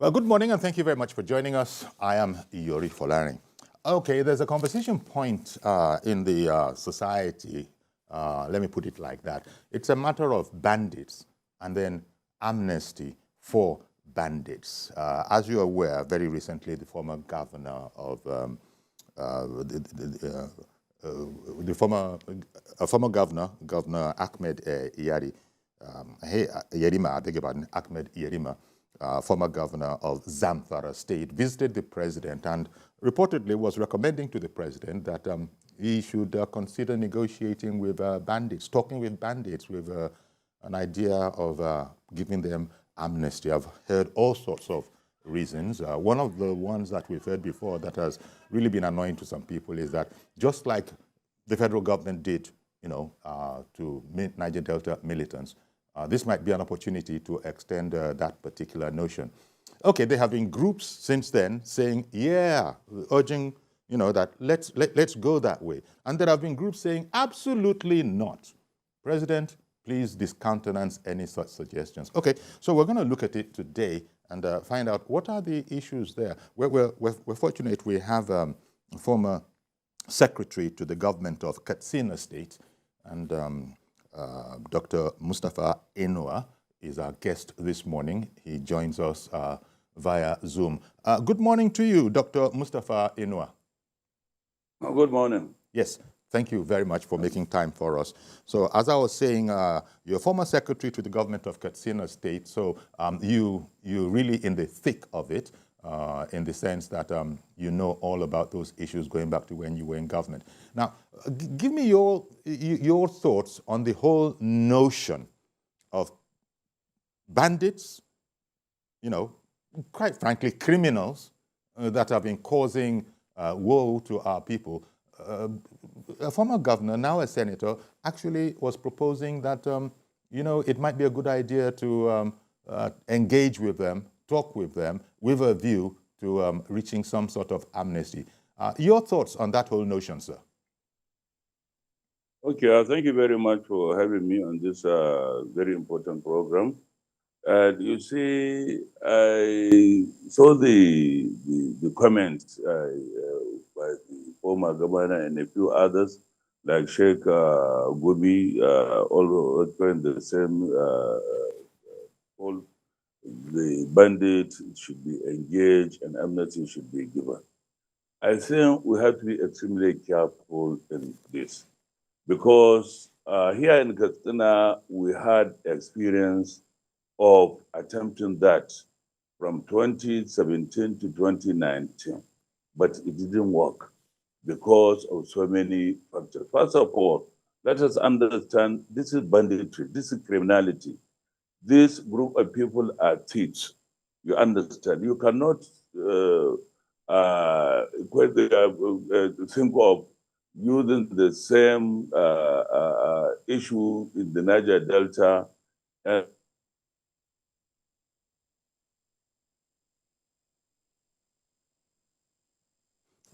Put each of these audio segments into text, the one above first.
Well, good morning and thank you very much for joining us. I am Iyori Folarin. Okay, there's a conversation point in the society, let me put it like that. It's a matter of bandits and then amnesty for bandits. As you're aware, very recently the former governor of former governor, Governor Ahmed Yerima, I beg your pardon, Ahmed Yerima, former governor of Zamfara State, visited the president and reportedly was recommending to the president that he should consider negotiating with bandits, talking with bandits with an idea of giving them amnesty. I've heard all sorts of reasons. One of the ones that we've heard before that has really been annoying to some people is that just like the federal government did, to Niger Delta militants, this might be an opportunity to extend that particular notion. Okay, there have been groups since then saying, yeah, urging, that let's go that way. And there have been groups saying, absolutely not. President, please discountenance any such suggestions. Okay, so we're going to look at it today and find out what are the issues there. We're fortunate we have a former secretary to the government of Katsina State, and Dr. Mustapha Inua is our guest this morning. He joins us via Zoom. Good morning to you, Dr. Mustapha Inua. Good morning. Yes, thank you very much for making time for us. So as I was saying, you're former secretary to the government of Katsina State, so you're really in the thick of it, in the sense that you know all about those issues going back to when you were in government. Now, give me your thoughts on the whole notion of bandits, quite frankly, criminals that have been causing woe to our people. A former governor, now a senator, actually was proposing that, it might be a good idea to engage with them, talk with them, with a view to reaching some sort of amnesty. Your thoughts on that whole notion, sir? Okay, thank you very much for having me on this very important program. You see, I saw the comments by the former governor and a few others, like Sheikh Gobi, all in the same all. The bandits should be engaged and amnesty should be given. I think we have to be extremely careful in this because here in Katsina, we had experience of attempting that from 2017 to 2019, but it didn't work because of so many factors. First of all, let us understand this is banditry, this is criminality. This group of people are thieves. You understand? You cannot think of using the same issue in the Niger Delta.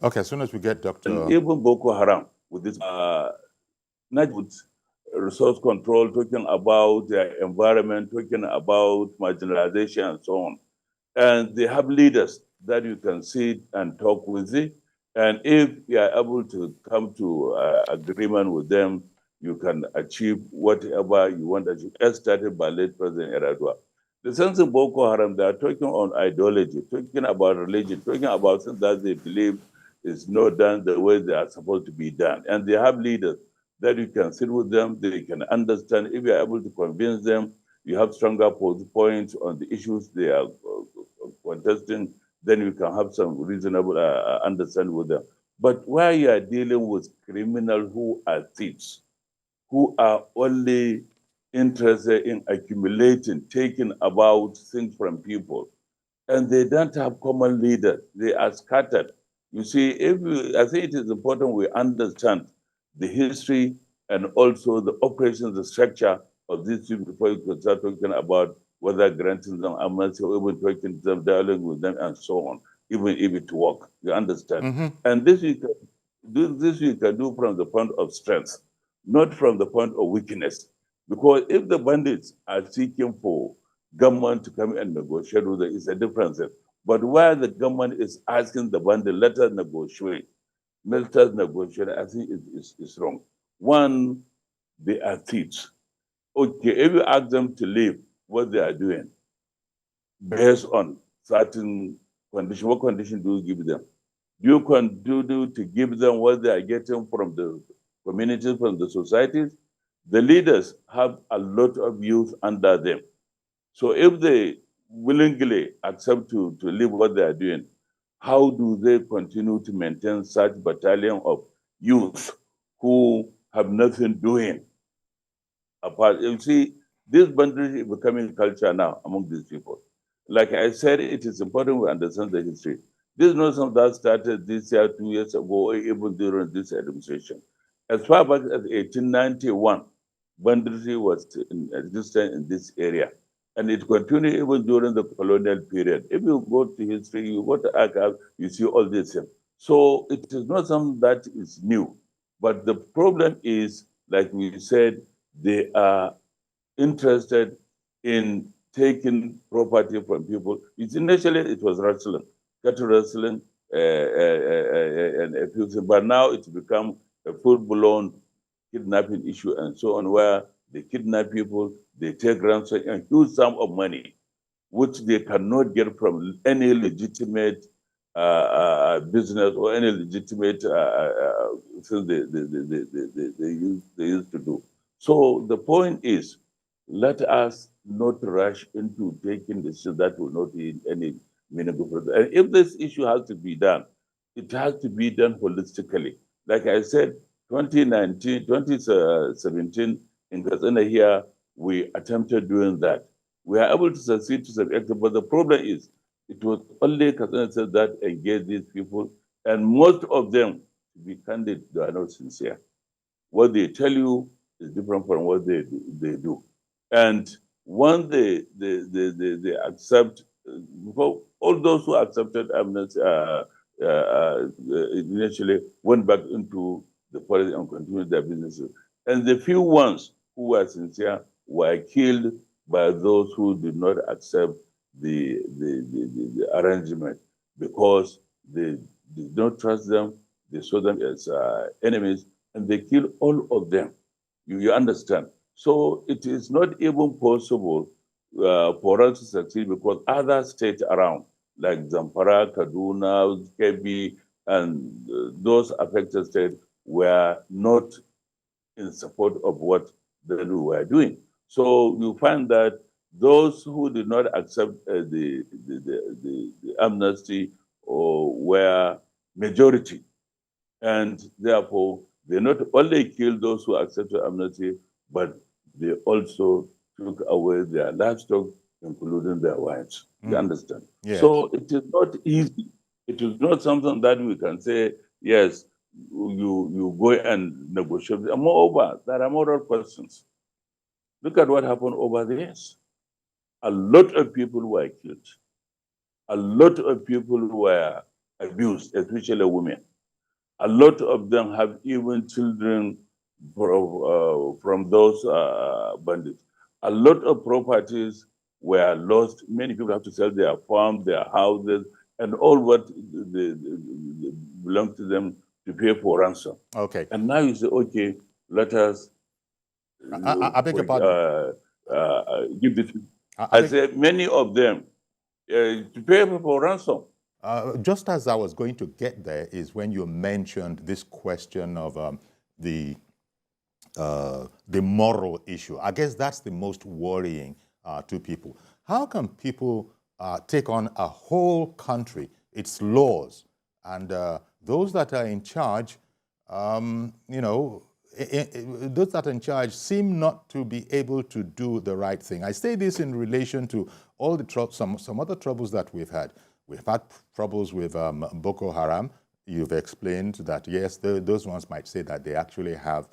Okay, as soon as we get Dr. And even Boko Haram with this resource control, talking about their environment, talking about marginalization and so on. And they have leaders that you can sit and talk with it. And if you are able to come to agreement with them, you can achieve whatever you want to achieve, as started by late President Eradua. The sense of Boko Haram, they are talking on ideology, talking about religion, talking about things that they believe is not done the way they are supposed to be done. And they have leaders that you can sit with them, they can understand. If you are able to convince them, you have stronger points on the issues they are contesting, then you can have some reasonable understanding with them. But where you are dealing with criminals who are thieves, who are only interested in accumulating, taking about things from people, and they don't have common leaders, they are scattered. You see, I think it is important we understand the history and also the operations, the structure of these people before you can start talking about whether granting them amnesty or even talking to them, dialogue with them, and so on, even if it work. You understand? Mm-hmm. And this you can do from the point of strength, not from the point of weakness. Because if the bandits are seeking for government to come and negotiate with it is a different thing. But where the government is asking the bandit, let us negotiate, I think it's wrong. One, they are thieves. Okay, if you ask them to leave what they are doing based on certain condition, what condition do you give them? Do you continue to give them what they are getting from the communities, from the societies? The leaders have a lot of youth under them. So if they willingly accept to leave what they are doing, how do they continue to maintain such battalion of youth who have nothing doing? Apart, you see, this boundary is becoming culture now among these people. Like I said, it is important we understand the history. This is not something that started this year, 2 years ago, or even during this administration. As far back as 1891, boundary was in existence in this area. And it continued even during the colonial period. If you go to history, you go to archive, you see all these things. So it is not something that is new. But the problem is, like we said, they are interested in taking property from people. Initially, it was wrestling, cattle wrestling, and abusing, but now it's become a full-blown kidnapping issue and so on, where they kidnap people, they take ransom and huge sum of money, which they cannot get from any legitimate business or any legitimate thing they used to do. So the point is, let us not rush into taking decisions that will not be any meaningful progress. And if this issue has to be done, it has to be done holistically. Like I said, 2017, in Katsina here, we attempted doing that. We are able to succeed to some extent, but the problem is, it was only Katsina that engaged these people, and most of them, to be candid, they are not sincere. What they tell you is different from what they do. And when they accept, all those who accepted Amnesty initially went back into the policy and continued their businesses. And the few ones who were sincere were killed by those who did not accept the arrangement because they did not trust them, they saw them as enemies, and they killed all of them. You understand? So it is not even possible for us to succeed because other states around, like Zamfara, Kaduna, Kebbi, and those affected states were not in support of what they were doing. So you find that those who did not accept the amnesty were majority, and therefore they not only killed those who accepted amnesty, but they also took away their livestock, including their wives. You understand? Yes. So it is not easy. It is not something that we can say, yes, you go and negotiate. Moreover, there are moral questions. Look at what happened over the years. A lot of people were killed. A lot of people were abused, especially women. A lot of them have even children from those bandits. A lot of properties were lost. Many people have to sell their farms, their houses, and all what belonged to them to pay for ransom. Okay. And now you say, okay, let us I beg your pardon. give this. I said many of them to pay for ransom. Just as I was going to get there is when you mentioned this question of the moral issue. I guess that's the most worrying to people. How can people take on a whole country, its laws, and those that are in charge, you know, those that are in charge seem not to be able to do the right thing. I say this in relation to all the some other troubles that we've had. We've had troubles with Boko Haram. You've explained that, yes, those ones might say that they actually have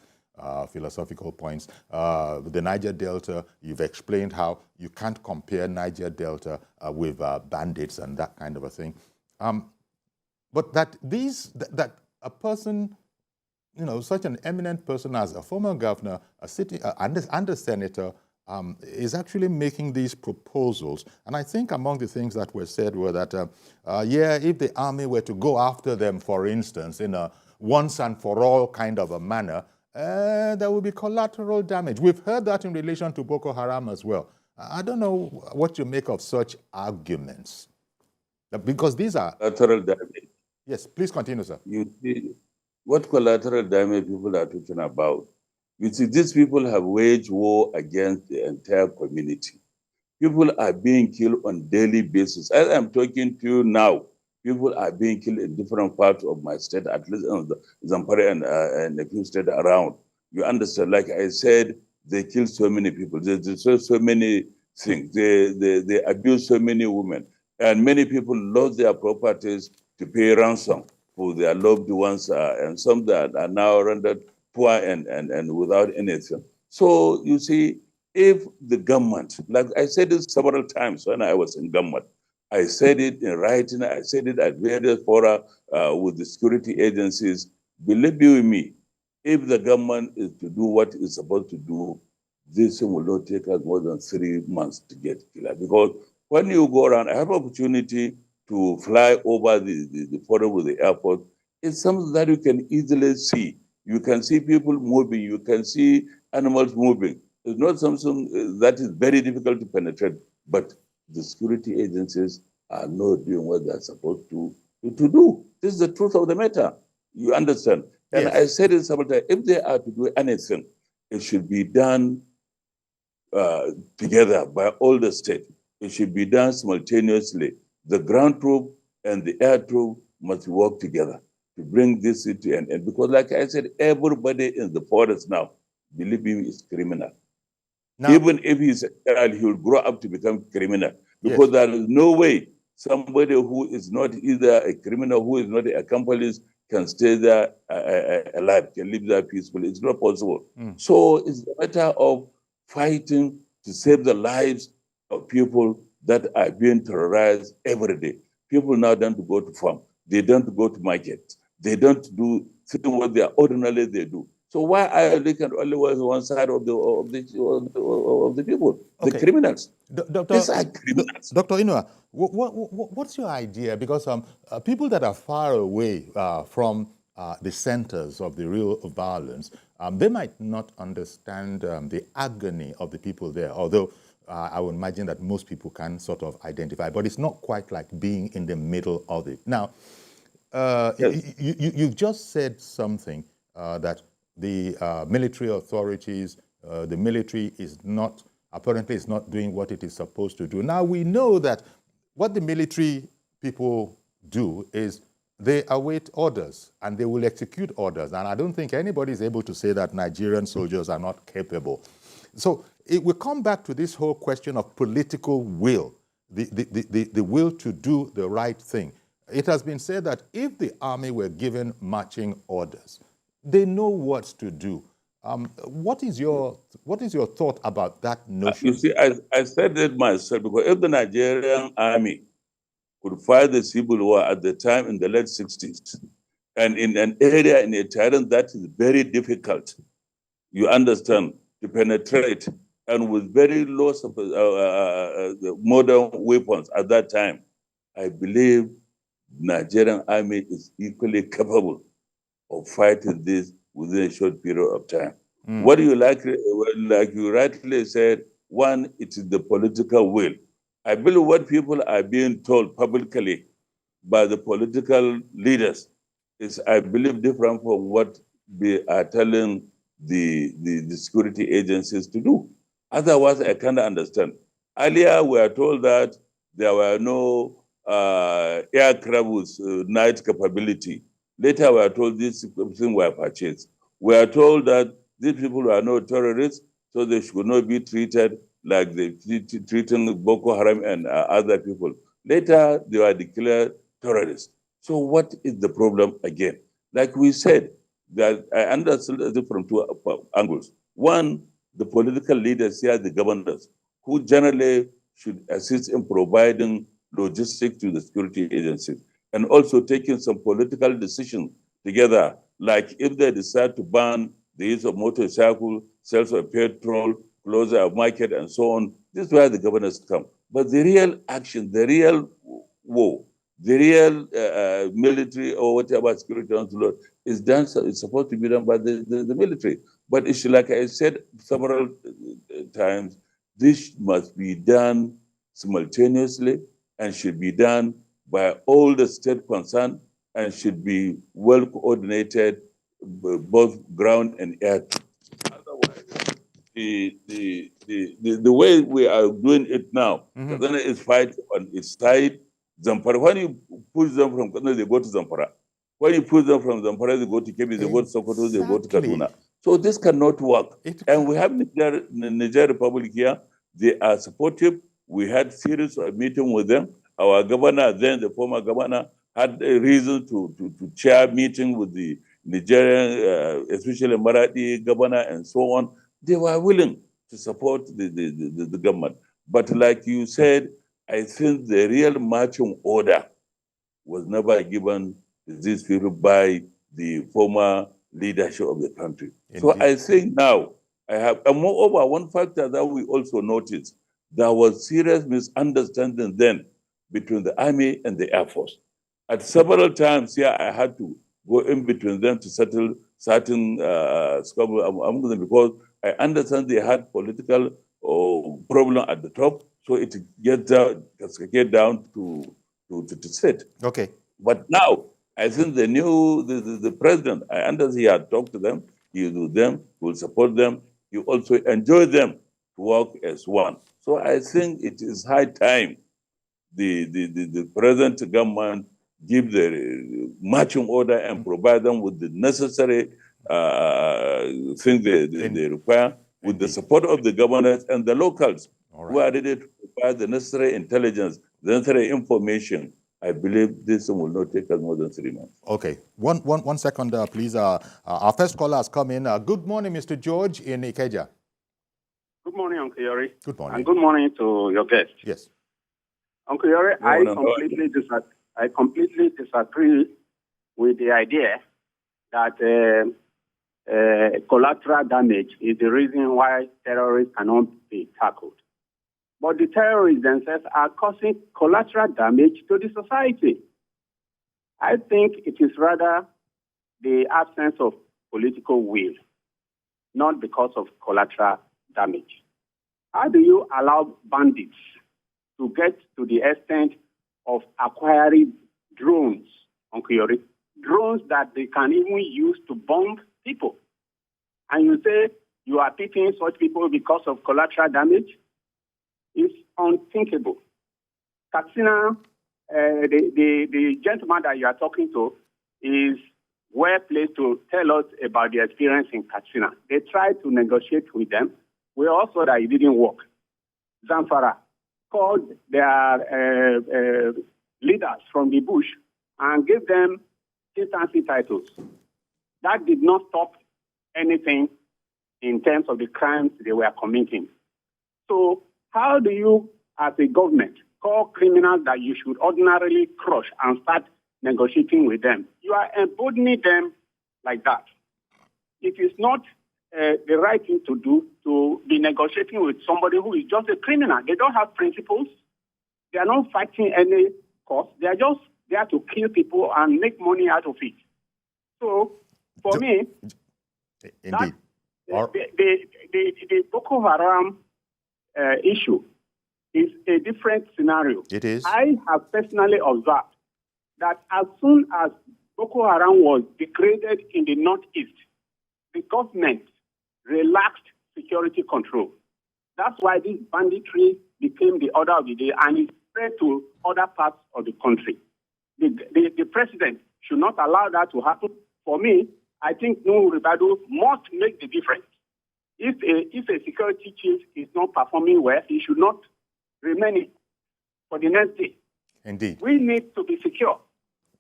philosophical points. The Niger Delta, you've explained how you can't compare Niger Delta with bandits and that kind of a thing. But that a person, you know, such an eminent person as a former governor, a city, and a senator, is actually making these proposals. And I think among the things that were said were that, yeah, if the army were to go after them, for instance, in a once and for all kind of a manner, there will be collateral damage. We've heard that in relation to Boko Haram as well. I don't know what you make of such arguments. Because these are... Collateral damage. Yes, please continue, sir. You see, what collateral damage people are talking about? You see, these people have waged war against the entire community. People are being killed on daily basis. As I'm talking to you now, people are being killed in different parts of my state, at least in Zamfara and a few states around. You understand? Like I said, they kill so many people. They destroy so many things. They abuse so many women. And many people lost their properties to pay ransom for their loved ones, and some that are now rendered poor and without anything. So you see, if the government, like I said it several times when I was in government, I said it in writing, I said it at various fora with the security agencies, believe you me, if the government is to do what it's supposed to do, this will not take us more than 3 months to get killed. Because when you go around, I have opportunity to fly over the border with the airport. It's something that you can easily see. You can see people moving. You can see animals moving. It's not something that is very difficult to penetrate, but the security agencies are not doing what they're supposed to do. This is the truth of the matter. You understand? And Yes. I said it several times, if they are to do anything, it should be done together by all the states. It should be done simultaneously. The ground troop and the air troop must work together to bring this to an end. Because like I said, everybody in the forest now, believe me, is criminal. Now, even if he's a child, he will grow up to become criminal. Because there is no way somebody who is not either a criminal, who is not an accomplice, can stay there alive, can live there peacefully. It's not possible. So it's a matter of fighting to save the lives of people that are being terrorized every day. People now don't go to farm. They don't go to market. They don't do what they ordinarily they do. So why are you looking at only one side of the people, okay, the criminals? These are criminals. Dr. Inua, what's your idea? Because people that are far away from the centers of the real violence, they might not understand the agony of the people there, although I would imagine that most people can sort of identify, but it's not quite like being in the middle of it. Now, yes, you've just said something that the military authorities, the military is not, apparently is not doing what it is supposed to do. Now, we know that what the military people do is they await orders and they will execute orders. And I don't think anybody is able to say that Nigerian soldiers are not capable. So it will come back to this whole question of political will, the will to do the right thing. It has been said that if the army were given marching orders, they know what to do. What is your thought about that notion? You see, I said it myself, because if the Nigerian army could fight the civil war at the time in the late 60s, and in an area, in a terrain that is very difficult, you understand, to penetrate, and with very low modern weapons at that time, I believe the Nigerian army is equally capable of fighting this within a short period of time. What do you like you rightly said, one, it is the political will. I believe what people are being told publicly by the political leaders is, I believe, different from what they are telling the security agencies to do. Otherwise, I cannot understand. Earlier, we are told that there were no aircraft with night capability. Later, we are told these things were purchased. We are told that these people are not terrorists, so they should not be treated like they treating Boko Haram and other people. Later, they were declared terrorists. So what is the problem again? Like we said, that I understood it from two angles. One, the political leaders here, the governors, who generally should assist in providing logistics to the security agencies, and also taking some political decisions together, like if they decide to ban the use of motorcycle, sales of petrol, closer a market and so on. This is where the governors come. But the real action, the real war, the real military or whatever security council is done, it's supposed to be done by the military. But it's like I said several times, this must be done simultaneously and should be done by all the state concerned and should be well coordinated, both ground and air. Otherwise, the way we are doing it now, Kaduna is fighting on its side. Zamfara, when you push them from Kaduna, they go to Zamfara. When you push them from Zamfara, they go to Kebbi, they go to Sokoto, they go to Kaduna. So this cannot work. And we have Niger Republic here. They are supportive. We had series of meetings with them. Our governor, then the former governor, had a reason to chair meeting with the Nigerian, especially Marathi governor and so on. They were willing to support the government. But like you said, I think the real marching order was never given to these people by the former leadership of the country. Indeed. So I think now I have, and moreover, one factor that we also noticed, there was serious misunderstanding then between the Army and the Air Force. At several times here, I had to go in between them to settle certain squabbles because I understand they had political problem at the top, so it get down to state. Okay. But now, I think the president, I understand he had talked to them, he will do them, he will support them, he also enjoy them to work as one. So I think it is high time the present government give the marching order and provide them with the necessary things they require, with the support of the governors and the locals who are ready to provide the necessary intelligence, the necessary information. I believe this will not take us more than 3 months. Okay. One second, please. Our first caller has come in. Good morning, Mr. George in Ikeja. Good morning, Uncle Yori. Good morning. And good morning to your guest. Yes. Uncle Yori, I completely disagree with the idea that collateral damage is the reason why terrorists cannot be tackled. But the terrorists themselves are causing collateral damage to the society. I think it is rather the absence of political will, not because of collateral damage. How do you allow bandits to get to the extent of acquiring drones, Uncle Yori, drones that they can even use to bomb people? And you say you are pitying such people because of collateral damage? It's unthinkable. Katsina, the gentleman that you are talking to is well placed to tell us about the experience in Katsina. They tried to negotiate with them. We also that it didn't work. Zamfara called their leaders from the bush and gave them chieftaincy titles. That did not stop anything in terms of the crimes they were committing. So how do you, as a government, call criminals that you should ordinarily crush and start negotiating with them? You are emboldening them like that. It is not the right thing to do to be negotiating with somebody who is just a criminal. They don't have principles. They are not fighting any cause. They are just there to kill people and make money out of it. So, for me, indeed, the Boko Haram issue is a different scenario. It is. I have personally observed that as soon as Boko Haram was degraded in the northeast, the government relaxed security control. That's why this banditry became the order of the day and it spread to other parts of the country. The president should not allow that to happen. For me, I think Nuhu Ribadu must make the difference. If a security chief is not performing well, he should not remain for the next day. Indeed. We need to be secure.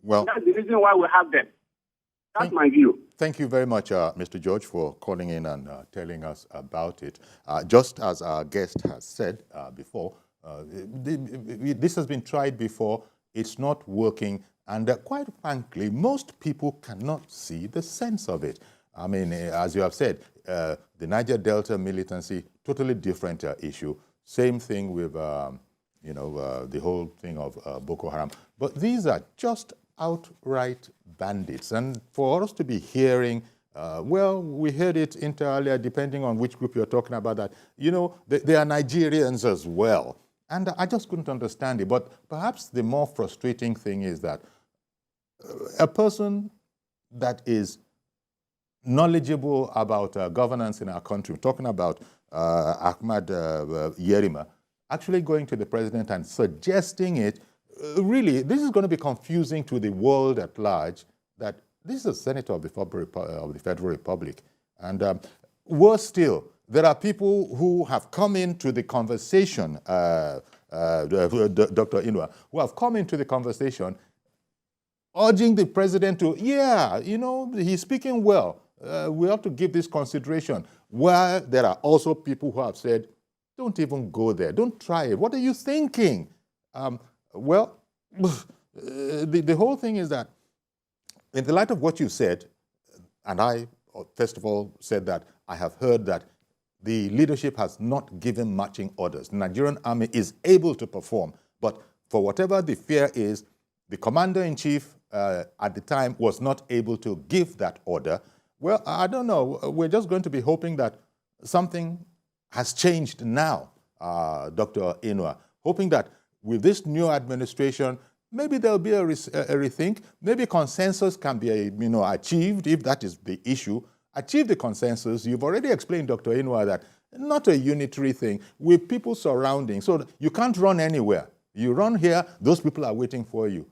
Well, that's the reason why we have them. That's my view. Thank you very much, Mr. George, for calling in and telling us about it. Just as our guest has said before, this has been tried before. It's not working. And quite frankly, most people cannot see the sense of it. I mean, as you have said, the Niger Delta militancy totally different issue. Same thing with, the whole thing of Boko Haram. But these are just outright bandits. And for us to be hearing, well, we heard it inter alia, depending on which group you're talking about, that, they are Nigerians as well. And I just couldn't understand it. But perhaps the more frustrating thing is that a person that is knowledgeable about governance in our country, we're talking about Ahmad Yerima, actually going to the president and suggesting it, really, this is going to be confusing to the world at large, that this is a senator of the Federal Republic. And worse still, there are people who have come into the conversation, Dr. Inua, who have come into the conversation urging the president to, he's speaking well. We have to give this consideration. While there are also people who have said, don't even go there. Don't try it. What are you thinking? Well, the whole thing is that, in the light of what you said, and I, first of all, said that I have heard that the leadership has not given marching orders. The Nigerian Army is able to perform, but for whatever the fear is, the commander-in-chief at the time was not able to give that order. Well, I don't know. We're just going to be hoping that something has changed now, Dr. Inua, hoping that with this new administration, maybe there'll be a rethink. Maybe consensus can be achieved, if that is the issue. Achieve the consensus. You've already explained, Dr. Inua, that not a unitary thing with people surrounding. So you can't run anywhere. You run here, those people are waiting for you.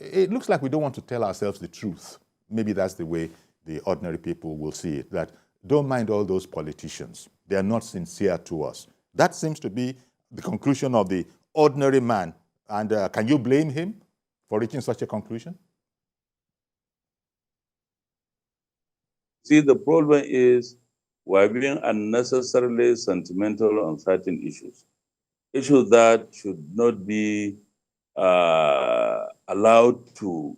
It looks like we don't want to tell ourselves the truth. Maybe that's the way the ordinary people will see it, that don't mind all those politicians. They are not sincere to us. That seems to be the conclusion of the ordinary man. And can you blame him for reaching such a conclusion? See, the problem is we're being unnecessarily sentimental on certain issues. Issues that should not be allowed to,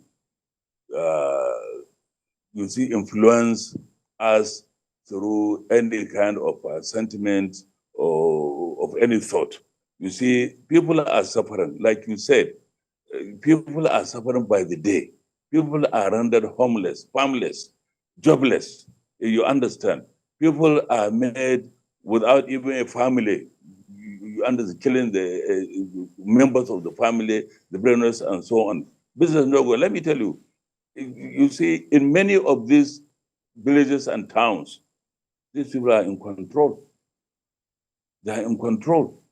influence us through any kind of sentiment or of any thought. You see, people are suffering. Like you said, people are suffering by the day. People are rendered homeless, farmless, jobless. You understand? People are made without even a family. You understand? Killing the members of the family, the breadwinners, and so on. Business no go. Let me tell you, you see, in many of these villages and towns, these people are in control. They are in control.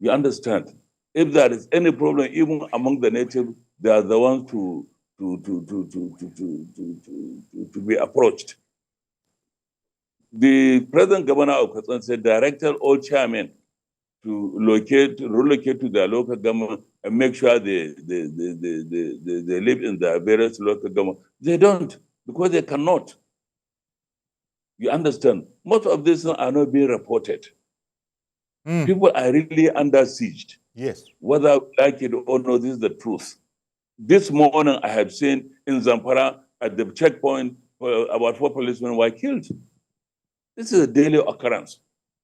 You understand? If there is any problem, even among the natives, they are the ones to be approached. The present governor of Katsan said, directed all chairmen to relocate to their local government and make sure they live in their various local government. They don't, because they cannot. You understand? Most of these are not being reported. People are really under siege. Yes. Whether like it or not, this is the truth. This morning, I have seen in Zamfara at the checkpoint, about 4 policemen were killed. This is a daily occurrence.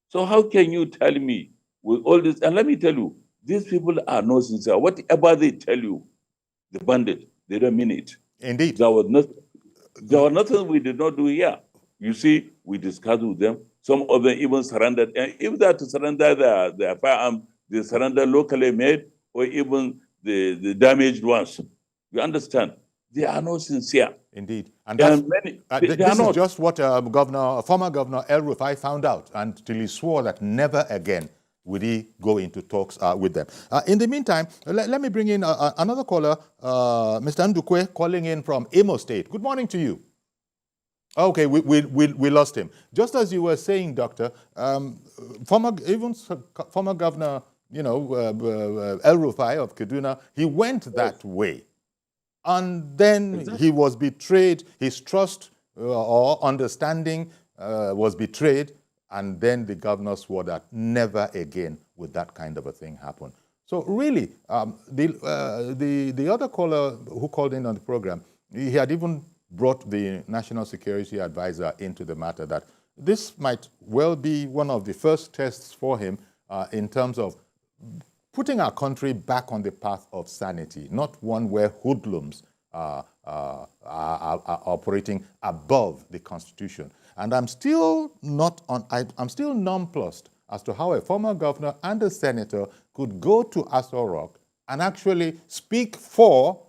So how can you tell me with all this? And let me tell you, these people are not sincere. Whatever they tell you, the bandit, they don't mean it. Indeed. There was nothing we did not do here. You see, we discussed with them. Some of them even surrendered. And if they are to surrender their firearms, they surrender locally made or even the damaged ones. You understand? They are not sincere. Indeed. And this is just what former Governor El Rufai found out until he swore that never again would he go into talks with them. In the meantime, let me bring in another caller, Mr. Ndukwe, calling in from Imo State. Good morning to you. Okay, we lost him. Just as you were saying, Doctor, former Governor, El Rufai of Kaduna, he went that way. And then he was betrayed, his trust or understanding was betrayed, and then the governor swore that never again would that kind of a thing happen. So really, the other caller who called in on the program, he had even brought the National Security Advisor into the matter, that this might well be one of the first tests for him in terms of putting our country back on the path of sanity, not one where hoodlums are operating above the Constitution. And I'm still I'm still nonplussed as to how a former governor and a senator could go to Aso Rock and actually speak for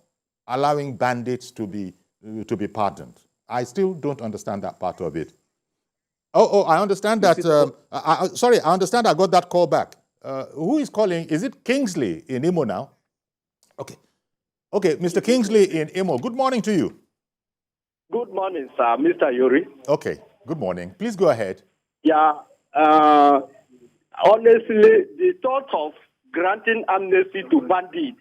allowing bandits to be pardoned. I still don't understand that part of it. Oh, I understand that. Sorry, I understand I got that call back. Who is calling? Is it Kingsley in Imo now? Okay. Okay, Mr. Kingsley in Imo, good morning to you. Good morning, sir, Mr. Yuri. Okay, good morning. Please go ahead. Yeah, honestly, the thought of granting amnesty to bandits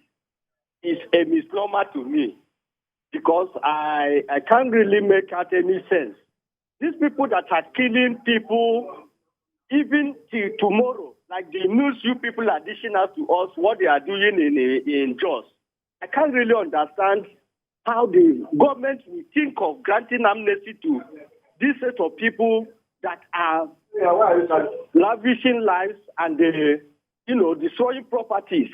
is a misnomer to me because I can't really make out any sense. These people that are killing people, even till tomorrow, like the news you people are dishing out to us, what they are doing in Jos. I can't really understand how the government will think of granting amnesty to this set of people that are lavishing lives and destroying properties.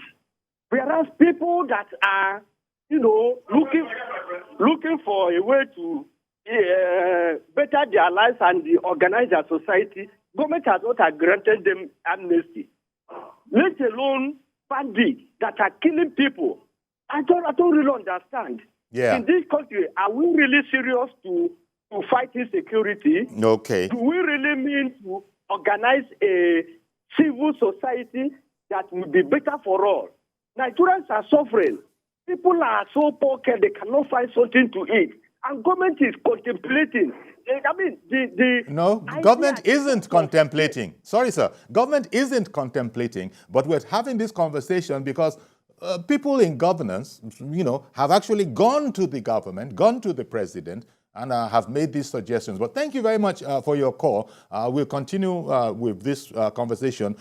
Whereas people that are, looking for a way to better their lives and organize their society, government has not granted them amnesty. Let alone bandits that are killing people. I don't really understand. Yeah. In this country, are we really serious to fight insecurity? Okay. Do we really mean to organize a civil society that will be better for all? Nigerians are suffering. People are so poor they cannot find something to eat. And government is contemplating. I mean, No, government isn't contemplating. Sorry, sir. Government isn't contemplating, but we're having this conversation because people in governance, have actually gone to the government, gone to the president, and have made these suggestions. But thank you very much for your call. We'll continue with this conversation.